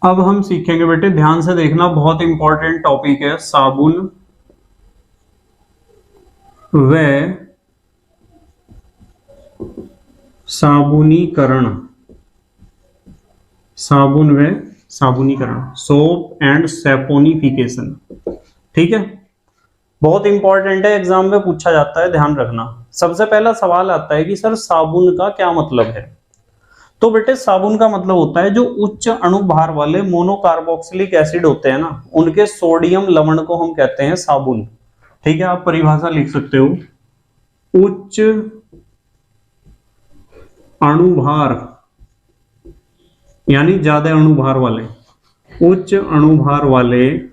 अब हम सीखेंगे बेटे, ध्यान से देखना, बहुत इंपॉर्टेंट टॉपिक है, साबुन व साबुनीकरण। साबुन व साबुनीकरण, सोप एंड सैपोनिफिकेशन। ठीक है, बहुत इंपॉर्टेंट है, एग्जाम में पूछा जाता है, ध्यान रखना। सबसे पहला सवाल आता है कि सर साबुन का क्या मतलब है। तो बेटे साबुन का मतलब होता है जो उच्च अणुभार वाले मोनोकार्बोक्सिलिक एसिड होते हैं ना, उनके सोडियम लवण को हम कहते हैं साबुन। ठीक है, आप परिभाषा लिख सकते हो, उच्च अणुभार यानी ज्यादा अणुभार वाले, उच्च अणुभार वाले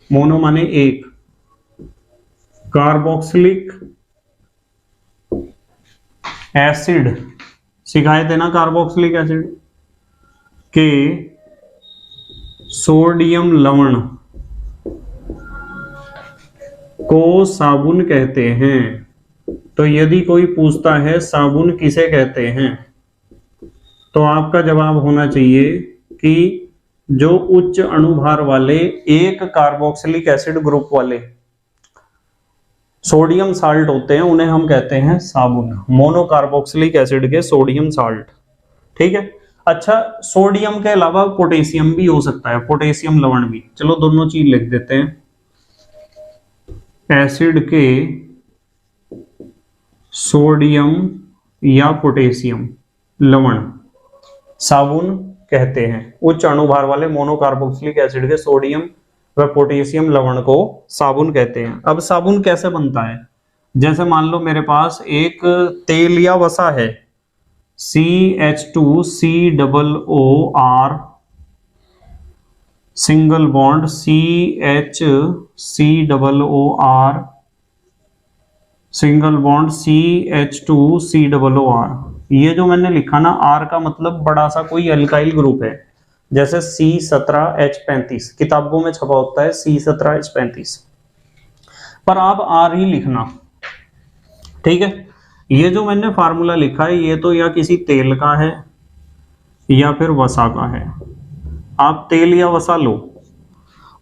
मोनो माने एक, कार्बोक्सिलिक एसिड, सिखाए थे ना कार्बोक्सिलिक एसिड के सोडियम लवण को साबुन कहते हैं। तो यदि कोई पूछता है साबुन किसे कहते हैं, तो आपका जवाब होना चाहिए कि जो उच्च अणुभार वाले एक कार्बोक्सिलिक एसिड ग्रुप वाले सोडियम साल्ट होते हैं, उन्हें हम कहते हैं साबुन, मोनोकार्बोक्सिलिक एसिड के सोडियम साल्ट। ठीक है, अच्छा सोडियम के अलावा पोटेशियम भी हो सकता है, पोटेशियम लवण भी, चलो दोनों चीज लिख देते हैं। एसिड के सोडियम या पोटेशियम लवण साबुन कहते हैं, उच्च अणुभार वाले मोनोकार्बोक्सिलिक एसिड के सोडियम व पोटेशियम लवण को साबुन कहते हैं। अब साबुन कैसे बनता है, जैसे मान लो मेरे पास एक तेल या वसा है, CH2COOR single bond CHCOOR single bond CH2COOR। ये जो मैंने लिखा ना, R का मतलब बड़ा सा कोई अल्काइल ग्रुप है, जैसे C17H35 किताबों में छपा होता है C17H35, पर आप R ही लिखना। ठीक है, ये जो मैंने फार्मूला लिखा है ये तो या किसी तेल का है या फिर वसा का है। आप तेल या वसा लो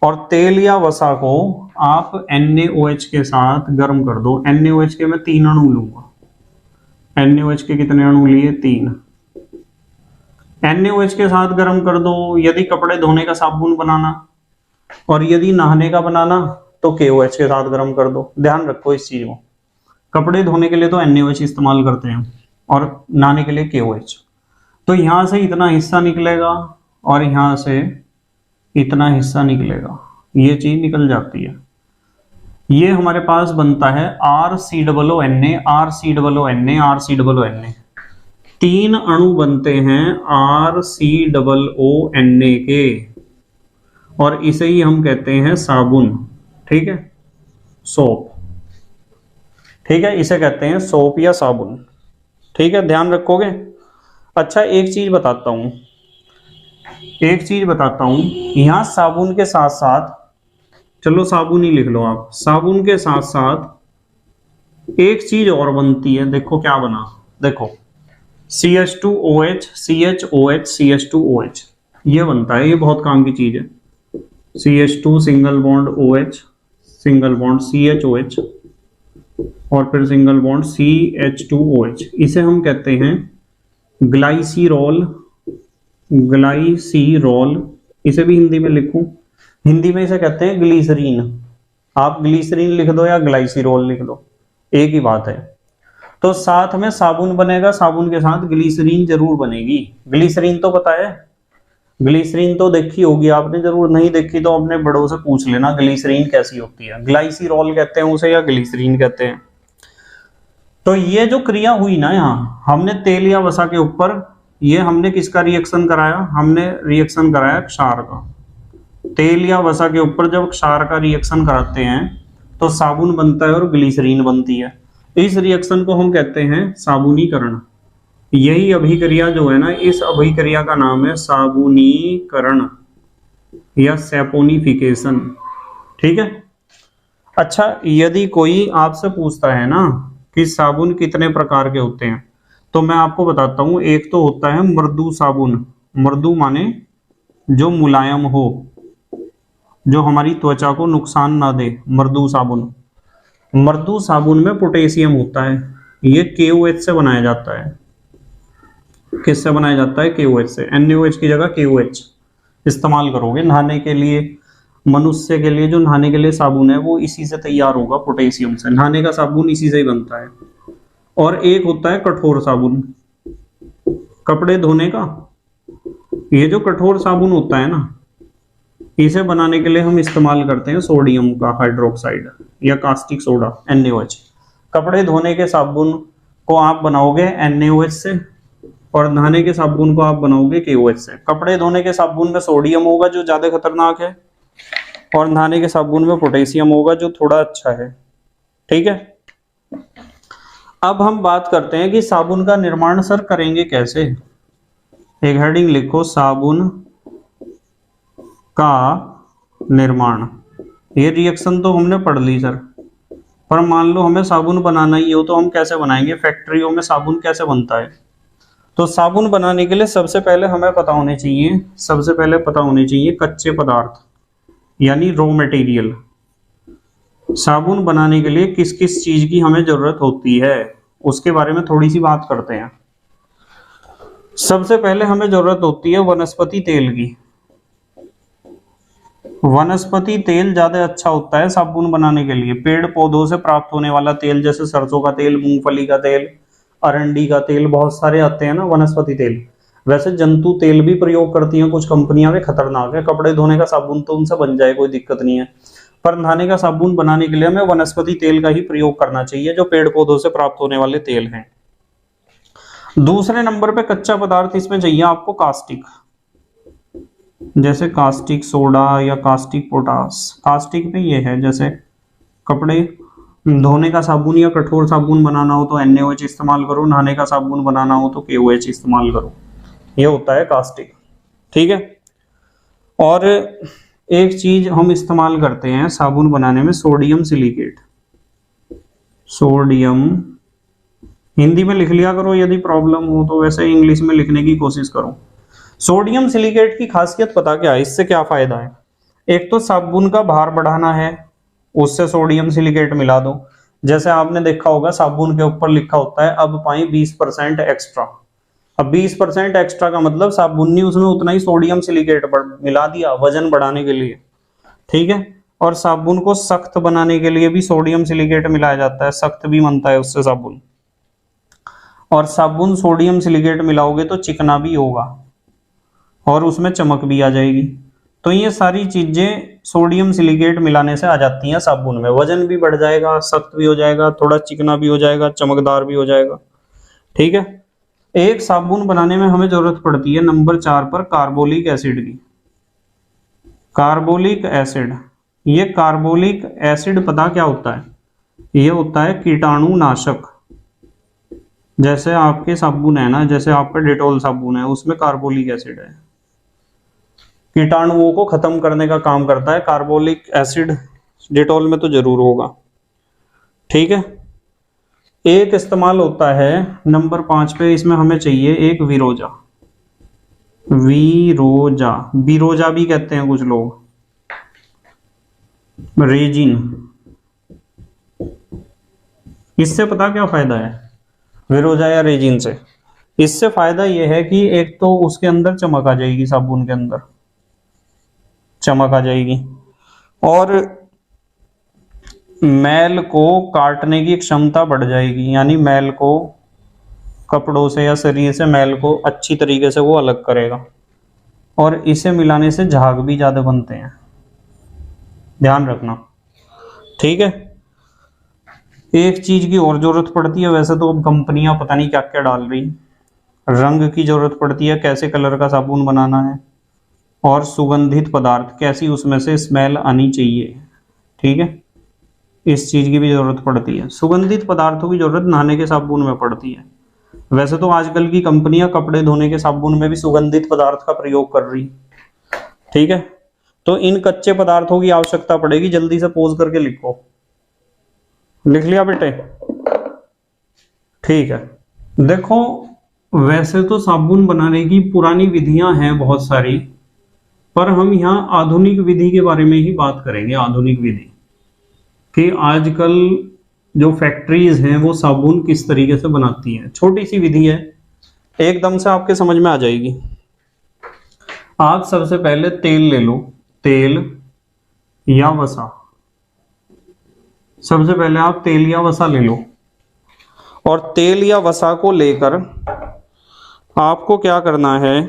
और तेल या वसा को आप NaOH के साथ गर्म कर दो। NaOH के मैं 3 अणु लूंगा। NaOH के कितने अणु लिए? 3। NaOH के साथ गर्म कर दो। यदि कपड़े धोने का साबुन बनाना और यदि नहाने का बनाना तो KOH के साथ गर्म कर दो। ध्यान रखो इस चीज को, कपड़े धोने के लिए तो NaOH इस्तेमाल करते हैं और नहाने के लिए KOH। तो यहां से इतना हिस्सा निकलेगा और यहां से इतना हिस्सा निकलेगा, ये चीज निकल जाती है। ये हमारे पास बनता है RCOONA, RCOONA, RCOONA। 3 अणु बनते हैं RCOONA के और इसे ही हम कहते हैं साबुन। ठीक है, सोप। ठीक है, इसे कहते हैं सोप या साबुन। ठीक है, ध्यान रखोगे। अच्छा एक चीज बताता हूं, यहां साबुन के साथ साथ, चलो साबुन ही लिख लो आप, साबुन के साथ साथ एक चीज और बनती है। देखो क्या बना, देखो CH2OH CHOH CH2OH, ये बनता है, ये बहुत काम की चीज है। CH2 single bond OH single bond CHOH और फिर सिंगल बॉन्ड CH2OH, इसे हम कहते हैं ग्लाइसिरोल। ग्लाइसिरोल, इसे भी हिंदी में लिखूं, हिंदी में इसे कहते हैं ग्लिसरीन। आप ग्लिसरीन लिख दो या ग्लाइसिरोल लिख दो, एक ही बात है। तो साथ में साबुन बनेगा, साबुन के साथ ग्लिसरीन जरूर बनेगी। ग्लिसरीन तो पता है, ग्लिसरीन तो देखी होगी आपने, जरूर नहीं देखी तो अपने बड़ों से पूछ लेना ग्लिसरीन कैसी होती है। ग्लाइसिरोल कहते हैं उसे या ग्लिसरीन कहते हैं। तो ये जो क्रिया हुई ना, यहाँ हमने तेल या वसा के ऊपर, ये हमने किसका रिएक्शन कराया? हमने रिएक्शन कराया क्षार का। तेल या वसा के ऊपर जब क्षार का रिएक्शन कराते हैं तो साबुन बनता है और ग्लिसरीन बनती है। इस रिएक्शन को हम कहते हैं साबुनीकरण। यही अभिक्रिया जो है ना, इस अभिक्रिया का नाम है साबुनीकरण या सैपोनिफिकेशन। ठीक है, अच्छा यदि कोई आपसे पूछता है ना कि साबुन कितने प्रकार के होते हैं, तो मैं आपको बताता हूं, एक तो होता है मृदु साबुन, मृदु माने जो मुलायम हो, जो हमारी त्वचा को नुकसान ना दे, मृदु साबुन। मृदु साबुन में पोटेशियम होता है, ये KOH से बनाया जाता है। किससे बनाया जाता है? KOH से। NaOH की जगह KOH इस्तेमाल करोगे नहाने के लिए। मनुष्य के लिए जो नहाने के लिए साबुन है वो इसी से तैयार होगा, पोटेशियम से। नहाने का साबुन इसी से ही बनता है। और एक होता है कठोर साबुन, कपड़े धोने का। ये जो कठोर साबुन होता है ना, इसे बनाने के लिए हम इस्तेमाल करते हैं सोडियम का हाइड्रोक्साइड या कास्टिक सोडा, NaOH। कपड़े धोने के साबुन को आप बनाओगे NaOH से, और नहाने के साबुन को आप बनाओगे KOH से। कपड़े धोने के साबुन में सोडियम होगा जो ज्यादा खतरनाक है, और नहाने के साबुन में पोटेशियम होगा जो थोड़ा अच्छा है। ठीक है, अब हम बात करते हैं कि साबुन का निर्माण सर करेंगे कैसे। एक हेडिंग लिखो, साबुन का निर्माण। ये रिएक्शन तो हमने पढ़ ली सर, पर मान लो हमें साबुन बनाना ही हो तो हम कैसे बनाएंगे? फैक्ट्रियों में साबुन कैसे बनता है? तो साबुन बनाने के लिए सबसे पहले हमें पता होने चाहिए, सबसे पहले पता होने चाहिए कच्चे पदार्थ, यानी रॉ मटेरियल। साबुन बनाने के लिए किस किस चीज की हमें जरूरत होती है, उसके बारे में थोड़ी सी बात करते हैं। सबसे पहले हमें जरूरत होती है वनस्पति तेल की। वनस्पति तेल ज्यादा अच्छा होता है साबुन बनाने के लिए। पेड़ पौधों से प्राप्त होने वाला तेल, जैसे सरसों का तेल, मूंगफली का तेल, अरंडी का तेल, बहुत सारे आते हैं ना वनस्पति तेल। वैसे जंतु तेल भी प्रयोग करती हैं कुछ कंपनियां, वे खतरनाक है। कपड़े धोने का साबुन तो उनसे बन जाए, कोई दिक्कत नहीं है, पर नहाने का साबुन बनाने के लिए हमें वनस्पति तेल का ही प्रयोग करना चाहिए, जो पेड़ पौधों से प्राप्त होने वाले तेल हैं। दूसरे नंबर पे कच्चा पदार्थ इसमें चाहिए आपको कास्टिक, जैसे कास्टिक सोडा या कास्टिक पोटास। कास्टिक में ये है, जैसे कपड़े धोने का साबुन या कठोर साबुन बनाना हो तो NaOH इस्तेमाल करो, नहाने का साबुन बनाना हो तो KOH इस्तेमाल करो। ये होता है कास्टिक। ठीक है, और एक चीज हम इस्तेमाल करते हैं साबुन बनाने में, सोडियम सिलिकेट। सोडियम हिंदी में लिख लिया करो यदि प्रॉब्लम हो तो, वैसे इंग्लिश में लिखने की कोशिश करो। सोडियम सिलिकेट की खासियत पता क्या है, इससे क्या फायदा है? एक तो साबुन का भार बढ़ाना है, उससे सोडियम सिलिकेट मिला दो। जैसे आपने देखा होगा साबुन के ऊपर लिखा होता है अब पाए 20% एक्स्ट्रा। अब 20% एक्स्ट्रा का मतलब साबुन ने उसमें उतना ही सोडियम सिलिकेट मिला दिया वजन बढ़ाने के लिए। ठीक है, और साबुन को सख्त बनाने के लिए भी सोडियम सिलिकेट मिलाया जाता है, सख्त भी बनता है उससे साबुन। और साबुन सोडियम सिलिकेट मिलाओगे तो चिकना भी होगा और उसमें चमक भी आ जाएगी। तो ये सारी चीजें सोडियम सिलिकेट मिलाने से आ जाती हैं साबुन में। वजन भी बढ़ जाएगा, सख्त भी हो जाएगा, थोड़ा चिकना भी हो जाएगा, चमकदार भी हो जाएगा। ठीक है, एक साबुन बनाने में हमें जरूरत पड़ती है नंबर 4 पर कार्बोलिक एसिड की। कार्बोलिक एसिड, ये कार्बोलिक एसिड पता क्या होता है? ये होता है कीटाणुनाशक। जैसे आपके साबुन है ना, जैसे आपका डेटॉल साबुन है, उसमें कार्बोलिक एसिड है, कीटाणुओं को खत्म करने का काम करता है। कार्बोलिक एसिड डेटॉल में तो जरूर होगा। ठीक है, एक इस्तेमाल होता है नंबर 5 पे, इसमें हमें चाहिए एक विरोजा। विरोजा, बिरोजा भी कहते हैं कुछ लोग, रेजिन। इससे पता क्या फायदा है विरोजा या रेजिन से? इससे फायदा यह है कि एक तो उसके अंदर चमक आ जाएगी, साबुन के अंदर चमक आ जाएगी, और मैल को काटने की क्षमता बढ़ जाएगी, यानी मैल को कपड़ों से या शरीर से मैल को अच्छी तरीके से वो अलग करेगा। और इसे मिलाने से झाग भी ज्यादा बनते हैं, ध्यान रखना। ठीक है, एक चीज की और जरूरत पड़ती है, वैसे तो अब कंपनियां पता नहीं क्या क्या डाल रही। रंग की जरूरत पड़ती है, कैसे कलर का साबुन बनाना है, और सुगंधित पदार्थ, कैसी उसमें से स्मेल आनी चाहिए। ठीक है, इस चीज की भी जरूरत पड़ती है। सुगंधित पदार्थों की जरूरत नहाने के साबुन में पड़ती है। वैसे तो आजकल की कंपनियां कपड़े धोने के साबुन में भी सुगंधित पदार्थ का प्रयोग कर रही। ठीक है, तो इन कच्चे पदार्थों की आवश्यकता पड़ेगी। जल्दी से पोज करके लिखो, लिख लिया बेटे? ठीक है, देखो वैसे तो साबुन बनाने की पुरानी विधियां हैं बहुत सारी, पर हम यहाँ आधुनिक विधि के बारे में ही बात करेंगे। आधुनिक विधि कि आजकल जो फैक्ट्रीज हैं वो साबुन किस तरीके से बनाती हैं। छोटी सी विधि है, एकदम से आपके समझ में आ जाएगी। आप सबसे पहले तेल ले लो, तेल या वसा। सबसे पहले आप तेल या वसा ले लो, और तेल या वसा को लेकर आपको क्या करना है,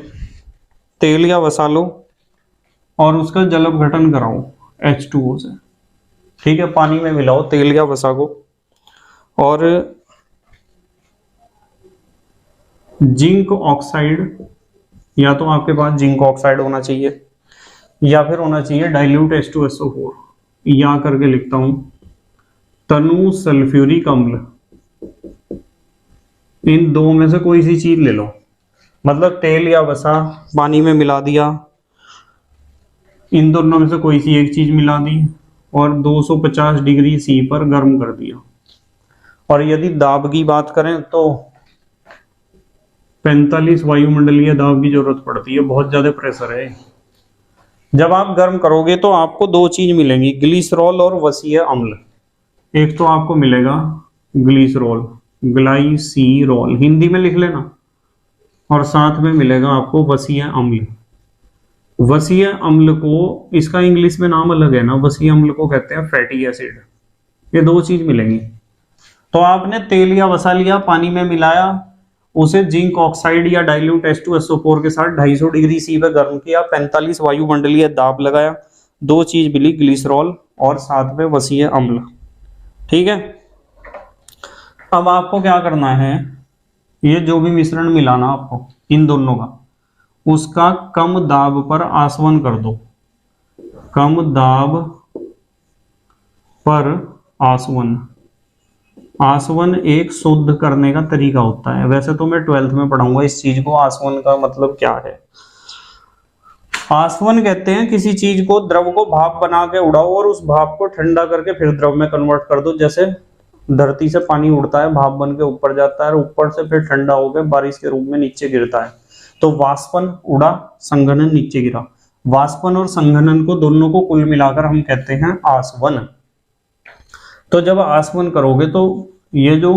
तेल या वसा लो और उसका जल अपघटन कराओ H2O से। ठीक है, पानी में मिलाओ तेल या वसा को, और जिंक ऑक्साइड, या तो आपके पास जिंक ऑक्साइड होना चाहिए या फिर होना चाहिए डाइल्यूट H2SO4, या करके लिखता हूं तनु सल्फ्यूरिक अम्ल। इन दो में से कोई सी चीज ले लो, मतलब तेल या वसा पानी में मिला दिया, इन दोनों में से कोई सी एक चीज मिला दी और 250 डिग्री सी पर गर्म कर दिया। और यदि दाब की बात करें तो 45 वायुमंडलीय दाब की जरूरत पड़ती है, बहुत ज्यादा प्रेशर है। जब आप गर्म करोगे तो आपको दो चीज मिलेंगी, ग्लिसरॉल और वसीय अम्ल। एक तो आपको मिलेगा ग्लिसरॉल, ग्लाइसीरॉल हिंदी में लिख लेना, और साथ में मिलेगा आपको वसीय अम्ल। वसीय अम्ल को, इसका इंग्लिश में नाम अलग है ना, वसीय अम्ल को कहते हैं फैटी एसिड। ये दो चीज मिलेंगी। तो आपने तेल या वसा लिया, पानी में मिलाया, उसे जिंक ऑक्साइड या डाइल्यूट H2SO4 के साथ 250 डिग्री सी पे गर्म किया, 45 वायुमंडलीय दाब लगाया, दो चीज मिली, ग्लिसरॉल और साथ में वसीय अम्ल। ठीक है, अब आपको क्या करना है, ये जो भी मिश्रण मिलाना आपको इन दोनों का, उसका कम दाब पर आसवन कर दो। कम दाब पर आसवन, आसवन एक शुद्ध करने का तरीका होता है। वैसे तो मैं 12th में पढ़ाऊंगा इस चीज को, आसवन का मतलब क्या है। आसवन कहते हैं किसी चीज को, द्रव को भाप बना के उड़ाओ और उस भाप को ठंडा करके फिर द्रव में कन्वर्ट कर दो। जैसे धरती से पानी उड़ता है, भाप बन के ऊपर जाता है और ऊपर से फिर ठंडा होकर बारिश के रूप में नीचे गिरता है। तो वाष्पन उड़ा, संघनन नीचे गिरा। वाष्पन और संघनन को दोनों को कुल मिलाकर हम कहते हैं आसवन। तो जब आसवन करोगे तो ये जो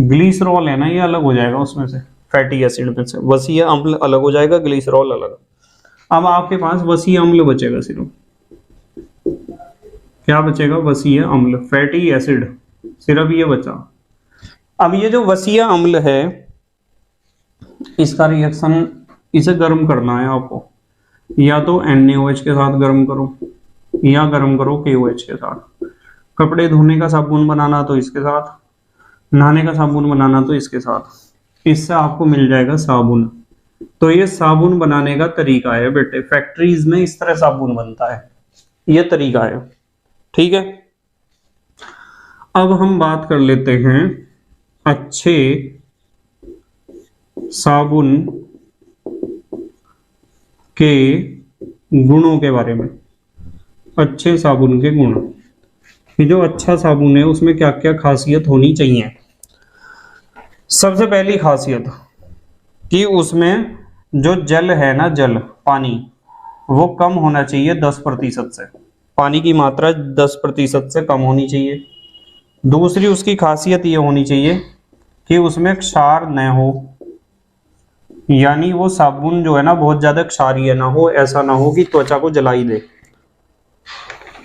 ग्लिसरॉल है ना, ये अलग हो जाएगा उसमें से, फैटी एसिड में से वसीय अम्ल अलग हो जाएगा, ग्लिसरॉल अलग। अब आपके पास वसीय अम्ल बचेगा सिर्फ। क्या बचेगा, वसीय अम्ल, फैटी एसिड, सिर्फ ये बचा। अब ये जो वसीय अम्ल है, इसका रिएक्शन, इसे गर्म करना है आपको। या तो NaOH के साथ गर्म करो या गर्म करो KOH के साथ। कपड़े धोने का साबुन बनाना तो इसके साथ, नहाने का साबुन बनाना तो इसके साथ। इससे आपको मिल जाएगा साबुन। तो ये साबुन बनाने का तरीका है बेटे, फैक्ट्रीज में इस तरह साबुन बनता है, ये तरीका है। ठीक है, अब हम बात कर लेते हैं अच्छे साबुन के गुणों के बारे में। अच्छे साबुन के गुण, कि जो अच्छा साबुन है उसमें क्या क्या खासियत होनी चाहिए। सबसे पहली खासियत कि उसमें जो जल है ना, जल, पानी, वो कम होना चाहिए 10% से। पानी की मात्रा 10% से कम होनी चाहिए। दूसरी उसकी खासियत ये होनी चाहिए कि उसमें क्षार न हो, यानी वो साबुन जो है ना बहुत ज्यादा क्षारीय ना हो, ऐसा ना हो कि त्वचा को जलाई दे।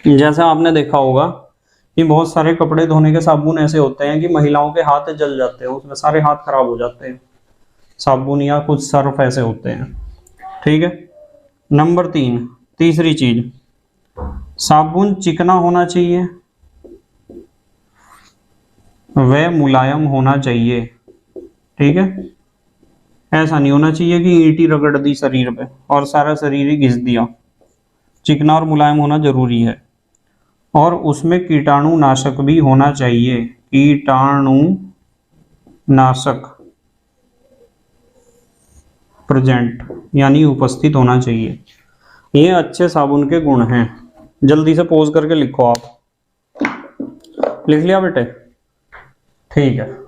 जैसा आपने देखा होगा कि बहुत सारे कपड़े धोने के साबुन ऐसे होते हैं कि महिलाओं के हाथ जल जाते हैं, उसमें सारे हाथ खराब हो जाते हैं साबुन, या कुछ सर्फ ऐसे होते हैं। ठीक है, नंबर 3, तीसरी चीज, साबुन चिकना होना चाहिए, वह मुलायम होना चाहिए। ठीक है, ऐसा नहीं होना चाहिए कि ईंटी रगड़ दी शरीर पे और सारा शरीर ही घिस दिया। चिकना और मुलायम होना जरूरी है। और उसमें कीटाणुनाशक भी होना चाहिए, कीटाणुनाशक प्रेजेंट, यानी उपस्थित होना चाहिए। ये अच्छे साबुन के गुण हैं। जल्दी से पोज करके लिखो। आप लिख लिया बेटे? ठीक है।